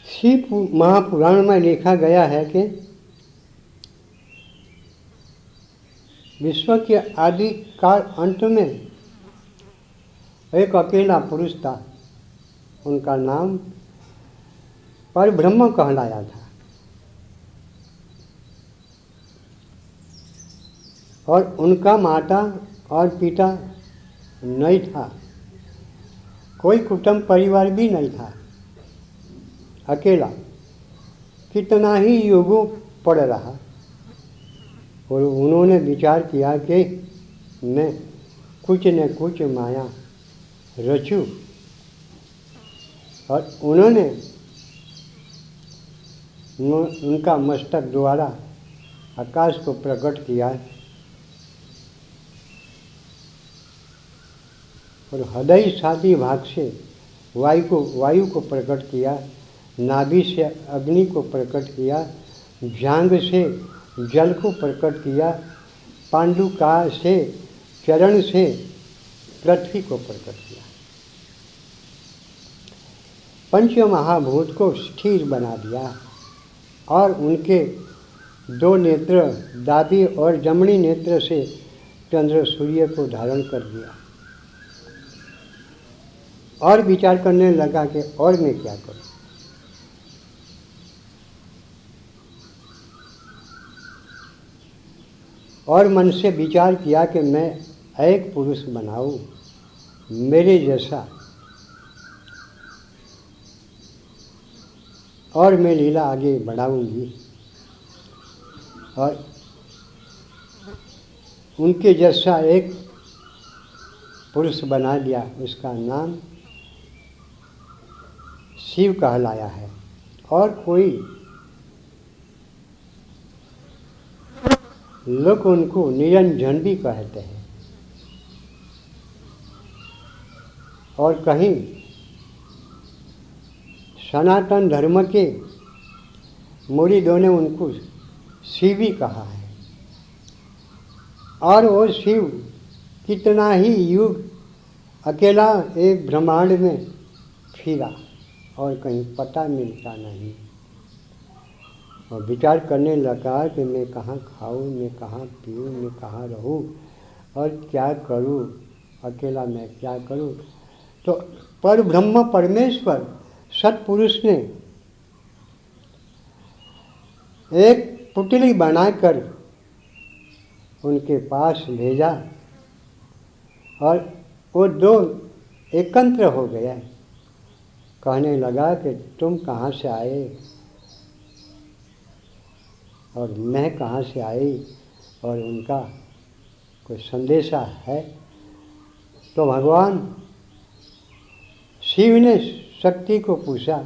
शिव महापुराण में लिखा गया है कि विश्व के आदि काल अंत में एक अकेला पुरुष था। उनका नाम परब्रह्म कहलाया था और उनका माता और पिता नहीं था, कोई कुटुंब परिवार भी नहीं था, अकेला कितना ही युगों पड़ रहा। और उन्होंने विचार किया कि मैं कुछ न कुछ माया रचूं और उन्होंने उनका मस्तक द्वारा आकाश को प्रकट किया और हृदय साथी भाग से वायु को प्रकट किया, नाभि से अग्नि को प्रकट किया, जांघ से जल को प्रकट किया, पांडुका से चरण से पृथ्वी को प्रकट किया। पंच महाभूत को स्थिर बना दिया और उनके दो नेत्र दादी और जमनी नेत्र से चंद्र सूर्य को धारण कर दिया और विचार करने लगा कि और मैं क्या करूं। और मन से विचार किया कि मैं एक पुरुष बनाऊं मेरे जैसा और मैं लीला आगे बढ़ाऊंगी और उनके जैसा एक पुरुष बना दिया। उसका नाम शिव कहलाया है और कोई लोग उनको निरंजन भी कहते हैं और कहीं सनातन धर्म के मुरीदों ने उनको शिव भी कहा है। और वो शिव कितना ही युग अकेला एक ब्रह्मांड में फिरा और कहीं पता मिलता नहीं और विचार करने लगा कि मैं कहाँ खाऊं, मैं कहाँ पीऊं, मैं कहाँ रहूं और क्या करूं, अकेला मैं क्या करूं। तो पर ब्रह्म परमेश्वर सत्पुरुष ने एक पुतली बनाकर उनके पास भेजा और वो दो एकत्र हो गया। कहने लगा कि तुम कहाँ से आए और मैं कहाँ से आई और उनका कोई संदेशा है। तो भगवान शिव ने शक्ति को पूछा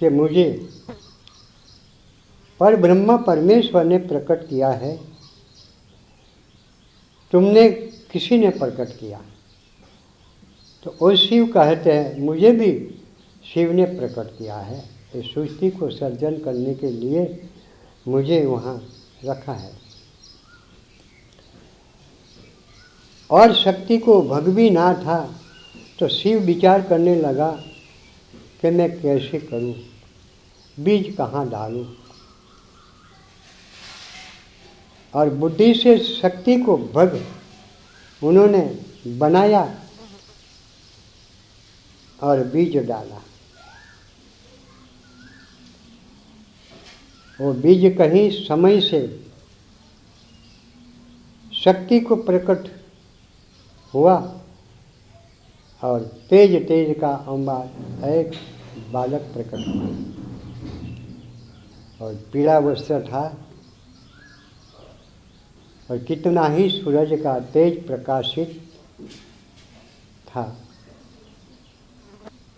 कि मुझे पर ब्रह्म परमेश्वर ने प्रकट किया है, तुमने किसी ने प्रकट किया। तो वो शिव कहते हैं मुझे भी शिव ने प्रकट किया है, इस सृष्टि को सर्जन करने के लिए मुझे वहाँ रखा है। और शक्ति को भग भी ना था तो शिव विचार करने लगा कि मैं कैसे करूं, बीज कहाँ डालूं। और बुद्धि से शक्ति को भग उन्होंने बनाया और बीज डाला। वो बीज कहीं समय से शक्ति को प्रकट हुआ और तेज तेज का अंबार एक बालक प्रकट हुआ और पीला वस्त्र था और कितना ही सूरज का तेज प्रकाशित था।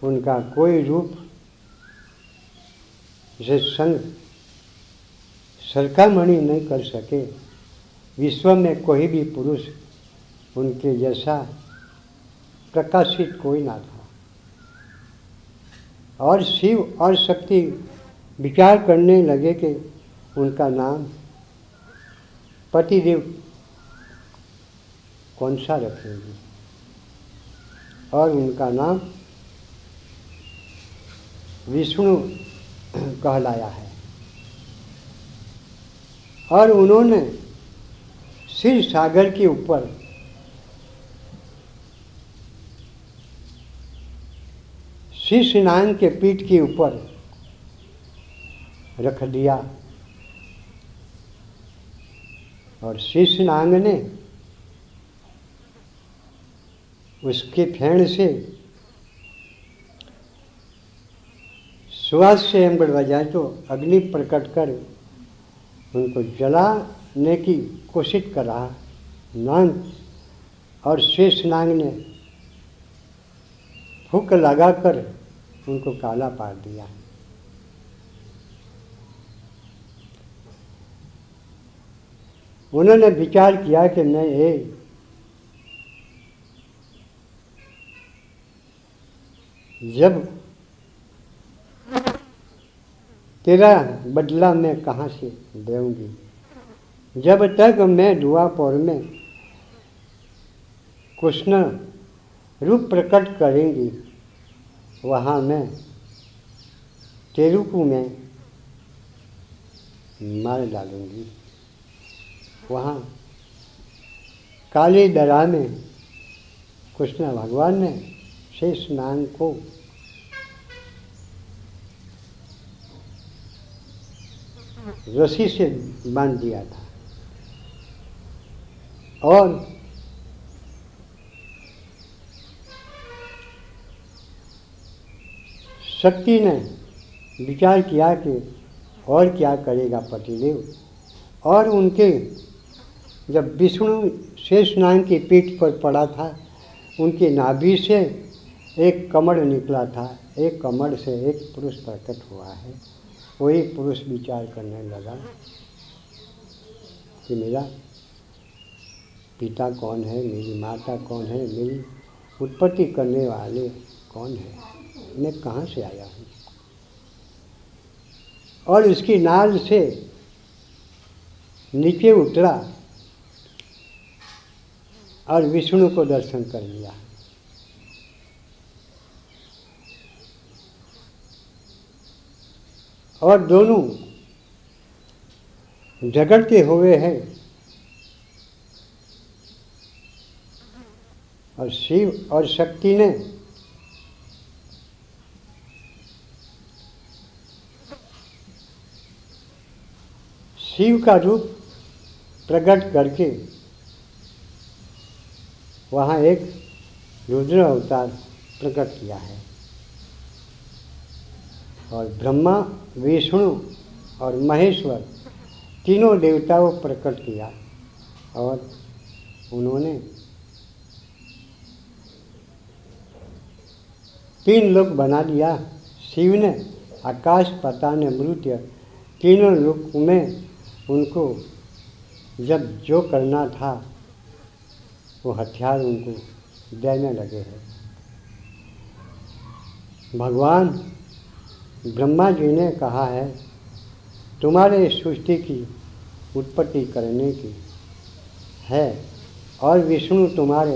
उनका कोई रूप जिसे संग सरखामणि नहीं कर सके, विश्व में कोई भी पुरुष उनके जैसा प्रकाशित कोई ना था। और शिव और शक्ति विचार करने लगे कि उनका नाम पतिदेव कौन सा रखेंगे और उनका नाम विष्णु कहलाया है। और उन्होंने क्षीर सागर के ऊपर शीशनाग के पीठ के ऊपर रख दिया और शीशनाग ने उसके फेंड से श्वास से अंबर बजाए तो अग्नि प्रकट कर उनको जलाने की कोशिश कर रहा नाग, और शेषनाग ने फूंक लगाकर उनको काला पार दिया। उन्होंने विचार किया कि मैं ये जब तेरा बदला मैं कहाँ से दूंगी, जब तक मैं दुआपुर में कृष्ण रूप प्रकट करेंगी वहाँ मैं तेरुकू में मार डालूंगी। वहाँ काली दरा में कृष्ण भगवान ने शेषनाग को रस्सी से बांध दिया था और शक्ति ने विचार किया कि और क्या करेगा पतिदेव, और उनके जब विष्णु शेषनाग की पीठ पर पड़ा था उनकी नाभि से एक कमल निकला था, एक कमल से एक पुरुष प्रकट हुआ है। वही पुरुष विचार करने लगा कि मेरा पिता कौन है, मेरी माता कौन है, मेरी उत्पत्ति करने वाले कौन है, मैं कहाँ से आया हूँ। और इसकी नाल से नीचे उतरा और विष्णु को दर्शन कर लिया। और दोनों झगड़ते हुए हैं और शिव और शक्ति ने शिव का रूप प्रकट करके वहाँ एक रुद्र अवतार प्रकट किया है और ब्रह्मा, विष्णु और महेश्वर तीनों देवताओं प्रकट किया और उन्होंने 3 लोक बना दिया। शिव ने आकाश, पाताल, मृत्य तीनों लोक में उनको जब जो करना था वो हथियार उनको देने लगे हैं। भगवान ब्रह्मा जी ने कहा है तुम्हारे सृष्टि की उत्पत्ति करने की है और विष्णु तुम्हारे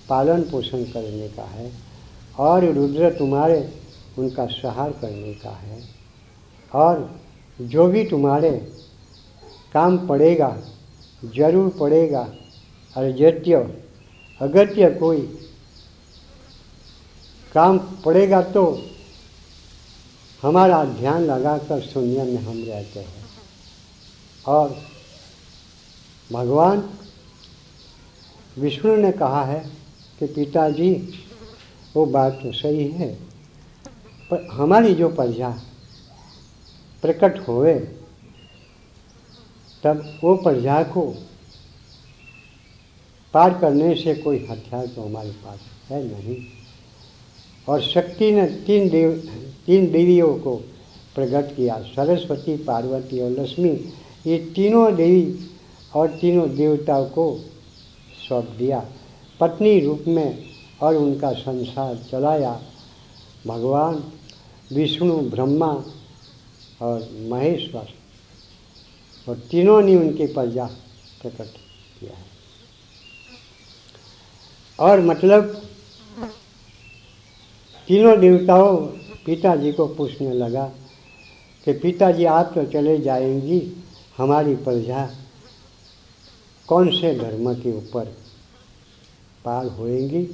पालन पोषण करने का है और रुद्र तुम्हारे उनका संहार करने का है, और जो भी तुम्हारे काम पड़ेगा जरूर पड़ेगा, अगत्य कोई काम पड़ेगा तो हमारा ध्यान लगाकर शून्य में हम रहते हैं। और भगवान विष्णु ने कहा है कि पिताजी वो बात तो सही है, पर हमारी जो प्रजा प्रकट होए तब वो प्रजा को पार करने से कोई हथियार तो हमारे पास है नहीं। और शक्ति ने 3 देवियों को प्रकट किया, सरस्वती, पार्वती और लक्ष्मी। ये तीनों देवी और तीनों देवताओं को सौंप दिया पत्नी रूप में और उनका संसार चलाया। भगवान विष्णु, ब्रह्मा और महेश्वर और तीनों ने उनकी प्रजा प्रकट किया है। और मतलब तीनों देवताओं पिताजी को पूछने लगा कि पिताजी आप तो चले जाएंगी, हमारी प्रजा कौन से धर्म के ऊपर पार होएंगी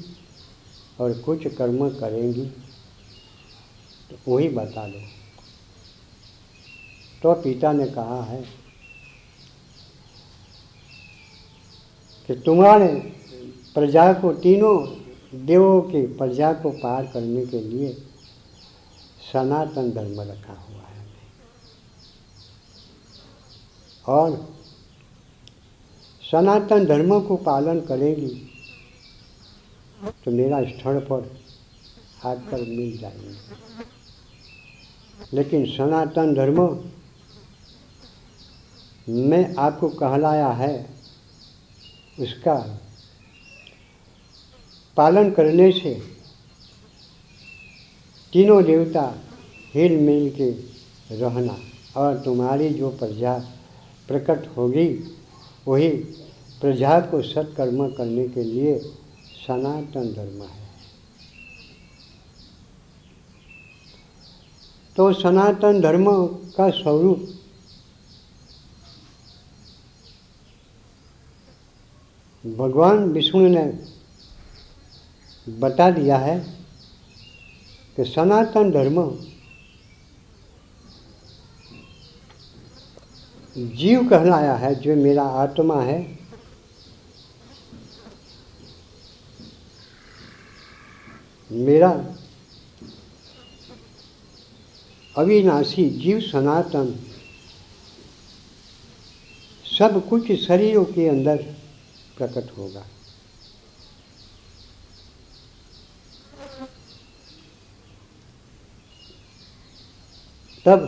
और कुछ कर्म करेंगी, तो वही बता दो। तो पिता ने कहा है कि तुम्हारे प्रजा को, तीनों देवों की प्रजा को पार करने के लिए सनातन धर्म रखा हुआ है और सनातन धर्म को पालन करेगी तो मेरा स्थल पर आकर मिल जाएंगे। लेकिन सनातन धर्म में आपको कहलाया है, उसका पालन करने से तीनों देवता हिल मिल के रहना और तुम्हारी जो प्रजा प्रकट होगी वही प्रजा को सत्कर्म करने के लिए सनातन धर्म है। तो सनातन धर्म का स्वरूप भगवान विष्णु ने बता दिया है कि सनातन धर्म जीव कहलाया है, जो मेरा आत्मा है, मेरा अविनाशी जीव सनातन सब कुछ शरीरों के अंदर प्रकट होगा। तब